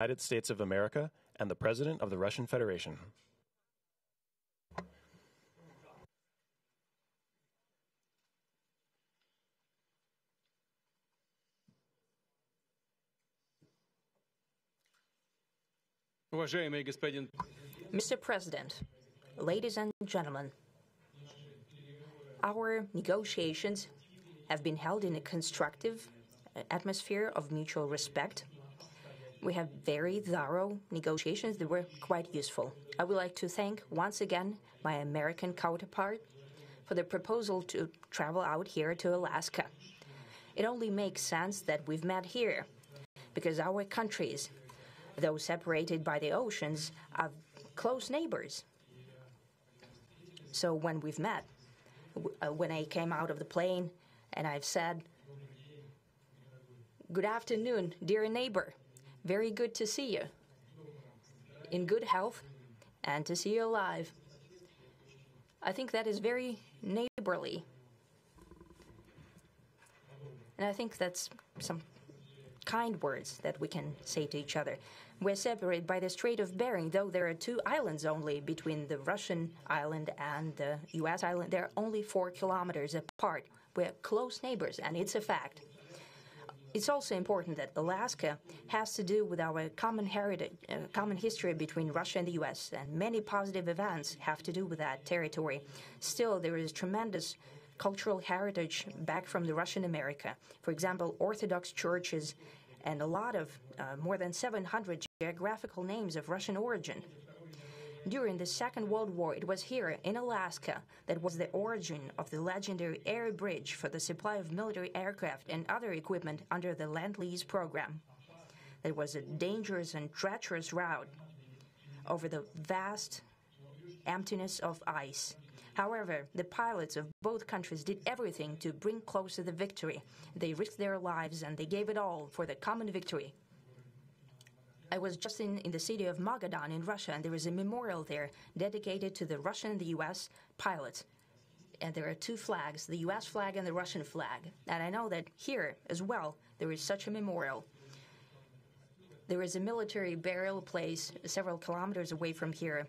United States of America and the President of the Russian Federation. Mr. President, ladies and gentlemen, our negotiations have been held in a constructive atmosphere of mutual respect. We have very thorough negotiations that were quite useful. I would like to thank once again my American counterpart for the proposal to travel out here to Alaska. It only makes sense that we've met here because our countries, though separated by the oceans, are close neighbors. So when we've met, when I came out of the plane and I've said, "Good afternoon, dear neighbor. Very good to see you. In good health and to see you alive." I think that is very neighborly. And I think that's some kind words that we can say to each other. We're separated by the Strait of Bering, though there are 2 islands only between the Russian island and the U.S. island. They're only 4 kilometers apart. We're close neighbors, and it's a fact. It's also important that Alaska has to do with our common heritage, common history between Russia and the U.S., and many positive events have to do with that territory. Still, there is tremendous cultural heritage back from the Russian America. For example, Orthodox churches and a lot of more than 700 geographical names of Russian origin. During the Second World War, it was here in Alaska that was the origin of the legendary air bridge for the supply of military aircraft and other equipment under the Lend-Lease program. It was a dangerous and treacherous route over the vast emptiness of ice. However, the pilots of both countries did everything to bring closer the victory. They risked their lives and they gave it all for the common victory. I was just in the city of Magadan in Russia, and there is a memorial there dedicated to the Russian and the U.S. pilots. And there are 2 flags, the U.S. flag and the Russian flag. And I know that here as well there is such a memorial. There is a military burial place several kilometers away from here.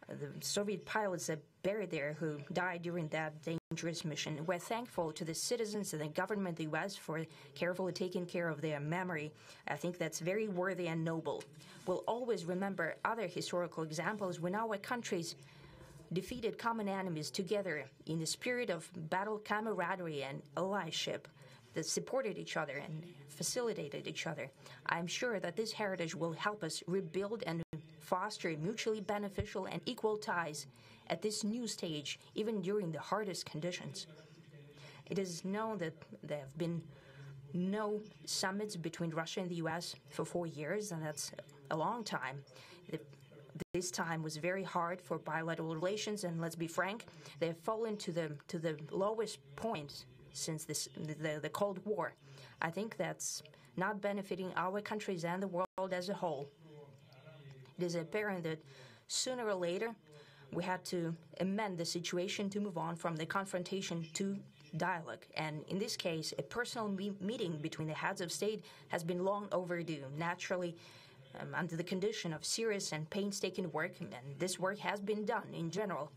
The Soviet pilots are buried there who died during that dangerous mission. We're thankful to the citizens and the government of the U.S. for carefully taking care of their memory. I think that's very worthy and noble. We'll always remember other historical examples when our countries defeated common enemies together in the spirit of battle camaraderie and allyship that supported each other and facilitated each other. I'm sure that this heritage will help us rebuild and foster mutually beneficial and equal ties at this new stage, even during the hardest conditions. It is known that there have been no summits between Russia and the U.S. for 4 years, and that's a long time. This time was very hard for bilateral relations, and let's be frank, they have fallen to the lowest point since the Cold War. I think that's not benefiting our countries and the world as a whole. It is apparent that sooner or later we had to amend the situation to move on from the confrontation to dialogue. And in this case, a personal meeting between the heads of state has been long overdue, naturally under the condition of serious and painstaking work, and this work has been done in general.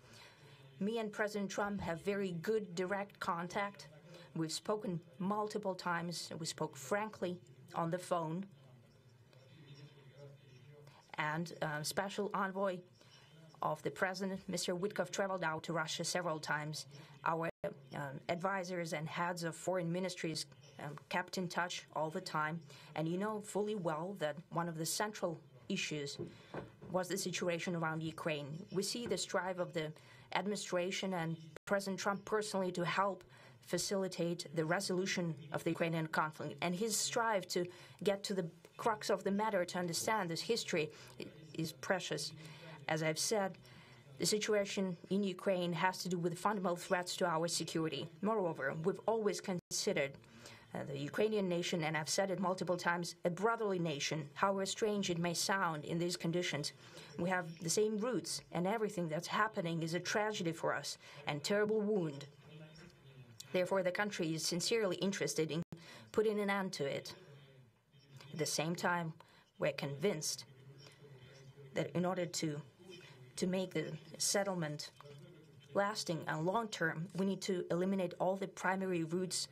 Me and President Trump have very good direct contact. We've spoken multiple times. We spoke frankly on the phone. And special envoy of the president, Mr. Witkoff, traveled out to Russia several times. Our advisors and heads of foreign ministries kept in touch all the time. And you know fully well that one of the central issues was the situation around Ukraine. We see the strive of the administration and President Trump personally to help facilitate the resolution of the Ukrainian conflict. And his strive to get to the crux of the matter, to understand this history, is precious. As I've said, the situation in Ukraine has to do with fundamental threats to our security. Moreover, we've always considered the Ukrainian nation, and I've said it multiple times, a brotherly nation, however strange it may sound in these conditions. We have the same roots, and everything that's happening is a tragedy for us and terrible wound. Therefore, the country is sincerely interested in putting an end to it. At the same time, we're convinced that in order to make the settlement lasting and long-term, we need to eliminate all the primary roots,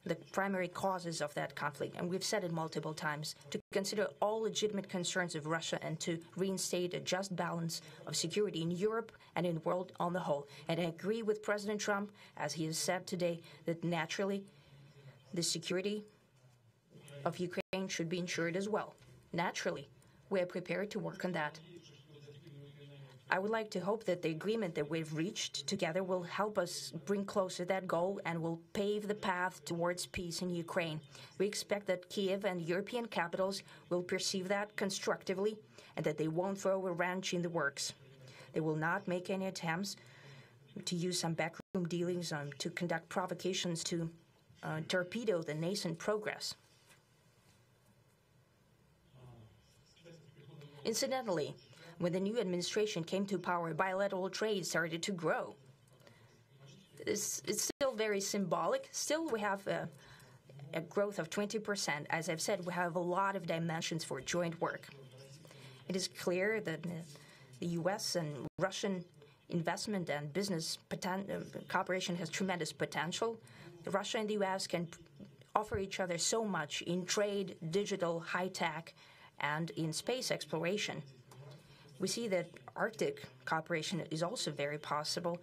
the primary causes of that conflict. And we've said it multiple times, to consider all legitimate concerns of Russia and to reinstate a just balance of security in Europe and in the world on the whole. And I agree with President Trump, as he has said today, that naturally the security of Ukraine should be ensured as well. Naturally, we are prepared to work on that. I would like to hope that the agreement that we've reached together will help us bring closer that goal and will pave the path towards peace in Ukraine. We expect that Kiev and European capitals will perceive that constructively and that they won't throw a wrench in the works. They will not make any attempts to use some backroom dealings to conduct provocations to torpedo the nascent progress. Incidentally, when the new administration came to power, bilateral trade started to grow. It's still very symbolic. Still, we have a growth of 20%. As I've said, we have a lot of dimensions for joint work. It is clear that the U.S. and Russian investment and business cooperation has tremendous potential. Russia and the U.S. can offer each other so much in trade, digital, high-tech, and in space exploration. We see that Arctic cooperation is also very possible,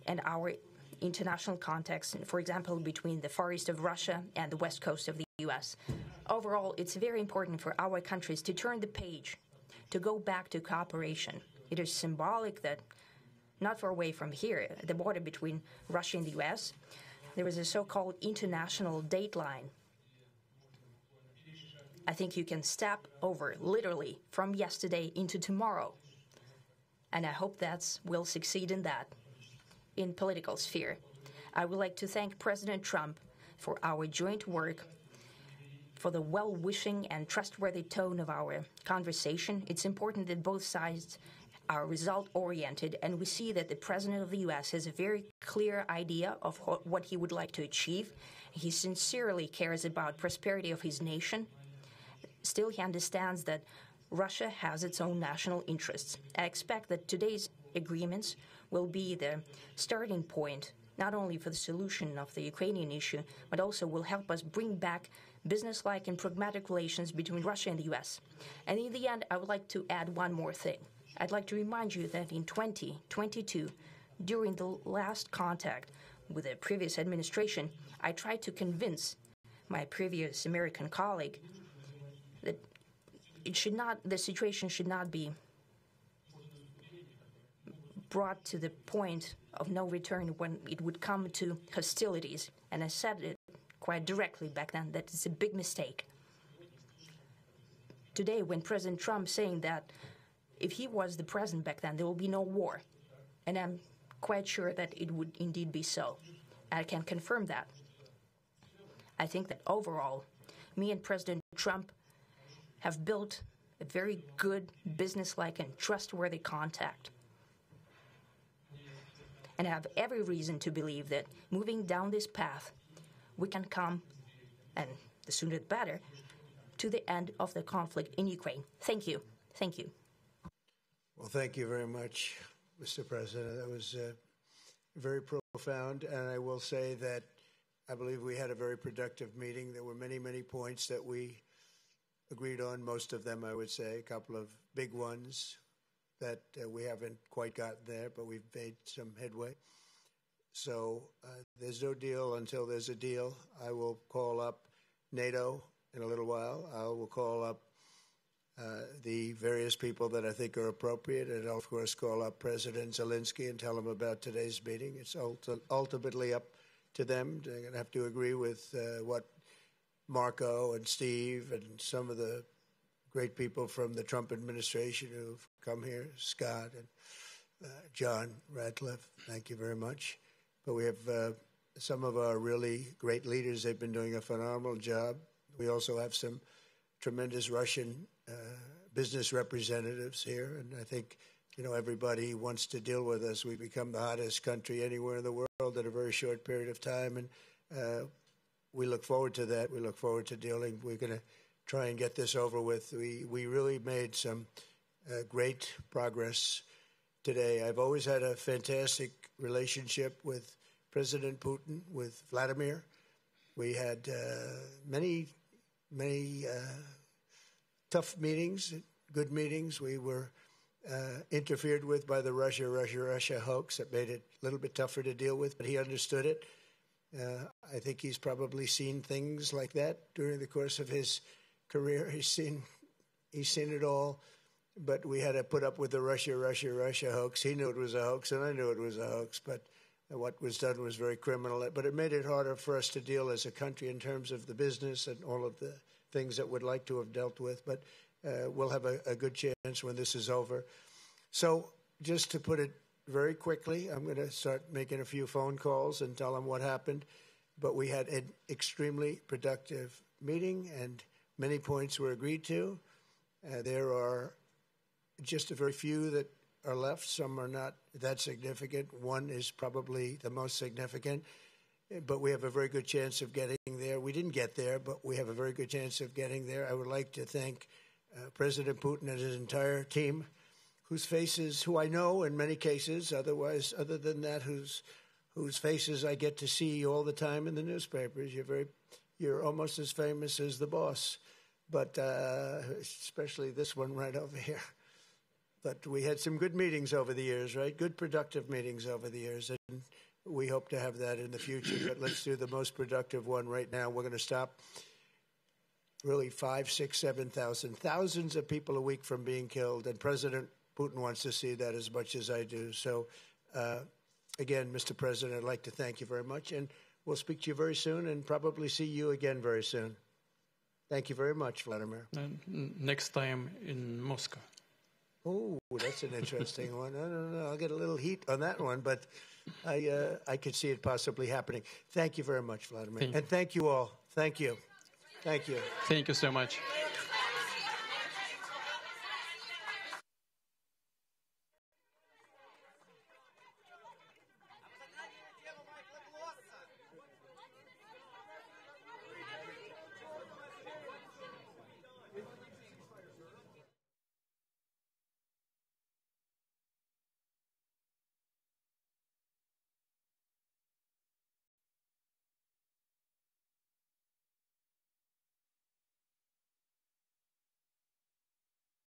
and our international context, for example, between the far east of Russia and the west coast of the U.S. Overall, it's very important for our countries to turn the page, to go back to cooperation. It is symbolic that not far away from here, at the border between Russia and the U.S., there is a so-called international date line. I think you can step over, literally, from yesterday into tomorrow. And I hope we'll succeed in that, in political sphere. I would like to thank President Trump for our joint work, for the well-wishing and trustworthy tone of our conversation. It's important that both sides are result-oriented, and we see that the President of the U.S. has a very clear idea of what he would like to achieve. He sincerely cares about prosperity of his nation. Still, he understands that Russia has its own national interests. I expect that today's agreements will be the starting point, not only for the solution of the Ukrainian issue, but also will help us bring back business-like and pragmatic relations between Russia and the U.S. And in the end, I would like to add one more thing. I'd like to remind you that in 2022, during the last contact with the previous administration, I tried to convince my previous American colleague that the situation should not be brought to the point of no return when it would come to hostilities. And I said it quite directly back then that it's a big mistake. Today, when President Trump saying that if he was the president back then, there will be no war. And I'm quite sure that it would indeed be so. I can confirm that. I think that overall, me and President Trump have built a very good, business-like, and trustworthy contact. And I have every reason to believe that moving down this path, we can come, and the sooner the better, to the end of the conflict in Ukraine. Thank you. Thank you. Well, thank you very much, Mr. President. That was very profound, and I will say that I believe we had a very productive meeting. There were many, many points that we agreed on, most of them, I would say, a couple of big ones that we haven't quite gotten there, but we've made some headway. So there's no deal until there's a deal. I will call up NATO in a little while. I will call up the various people that I think are appropriate, and I'll, of course, call up President Zelensky and tell him about today's meeting. It's ultimately up to them. They're going to have to agree with what Marco and Steve and some of the great people from the Trump administration who've come here, Scott and John Radcliffe. Thank you very much. But we have some of our really great leaders. They've been doing a phenomenal job. We also have some tremendous Russian business representatives here, and I think, you know, everybody wants to deal with us. We've become the hottest country anywhere in the world in a very short period of time, and we look forward to that. We look forward to dealing. We're going to try and get this over with. We really made some great progress today. I've always had a fantastic relationship with President Putin, with Vladimir. We had many tough meetings, good meetings. We were interfered with by the Russia hoax. That made it a little bit tougher to deal with, but he understood it. I think he's probably seen things like that during the course of his career. He's seen it all. But we had to put up with the Russia hoax. He knew it was a hoax, and I knew it was a hoax. But what was done was very criminal. But it made it harder for us to deal as a country in terms of the business and all of the things that we'd like to have dealt with. But we'll have a good chance when this is over. So just to put it very quickly, I'm going to start making a few phone calls and tell them what happened. But we had an extremely productive meeting, and many points were agreed to. There are just a very few that are left. Some are not that significant. One is probably the most significant, but we have a very good chance of getting there. We didn't get there, but we have a very good chance of getting there. I would like to thank President Putin and his entire team, who I know in many cases, other than that, whose faces I get to see all the time in the newspapers. You're almost as famous as the boss, but especially this one right over here. But we had some good meetings over the years, right? Good, productive meetings over the years. And we hope to have that in the future. But let's do the most productive one right now. We're going to stop really 5, 6, 7,000, thousands of people a week from being killed. And President Putin wants to see that as much as I do. So, again, Mr. President, I'd like to thank you very much. And we'll speak to you very soon and probably see you again very soon. Thank you very much, Vladimir. Next time in Moscow. Oh, that's an interesting one. I don't know. I'll get a little heat on that one, but I could see it possibly happening. Thank you very much, Vladimir. And thank you all. Thank you. Thank you. Thank you so much.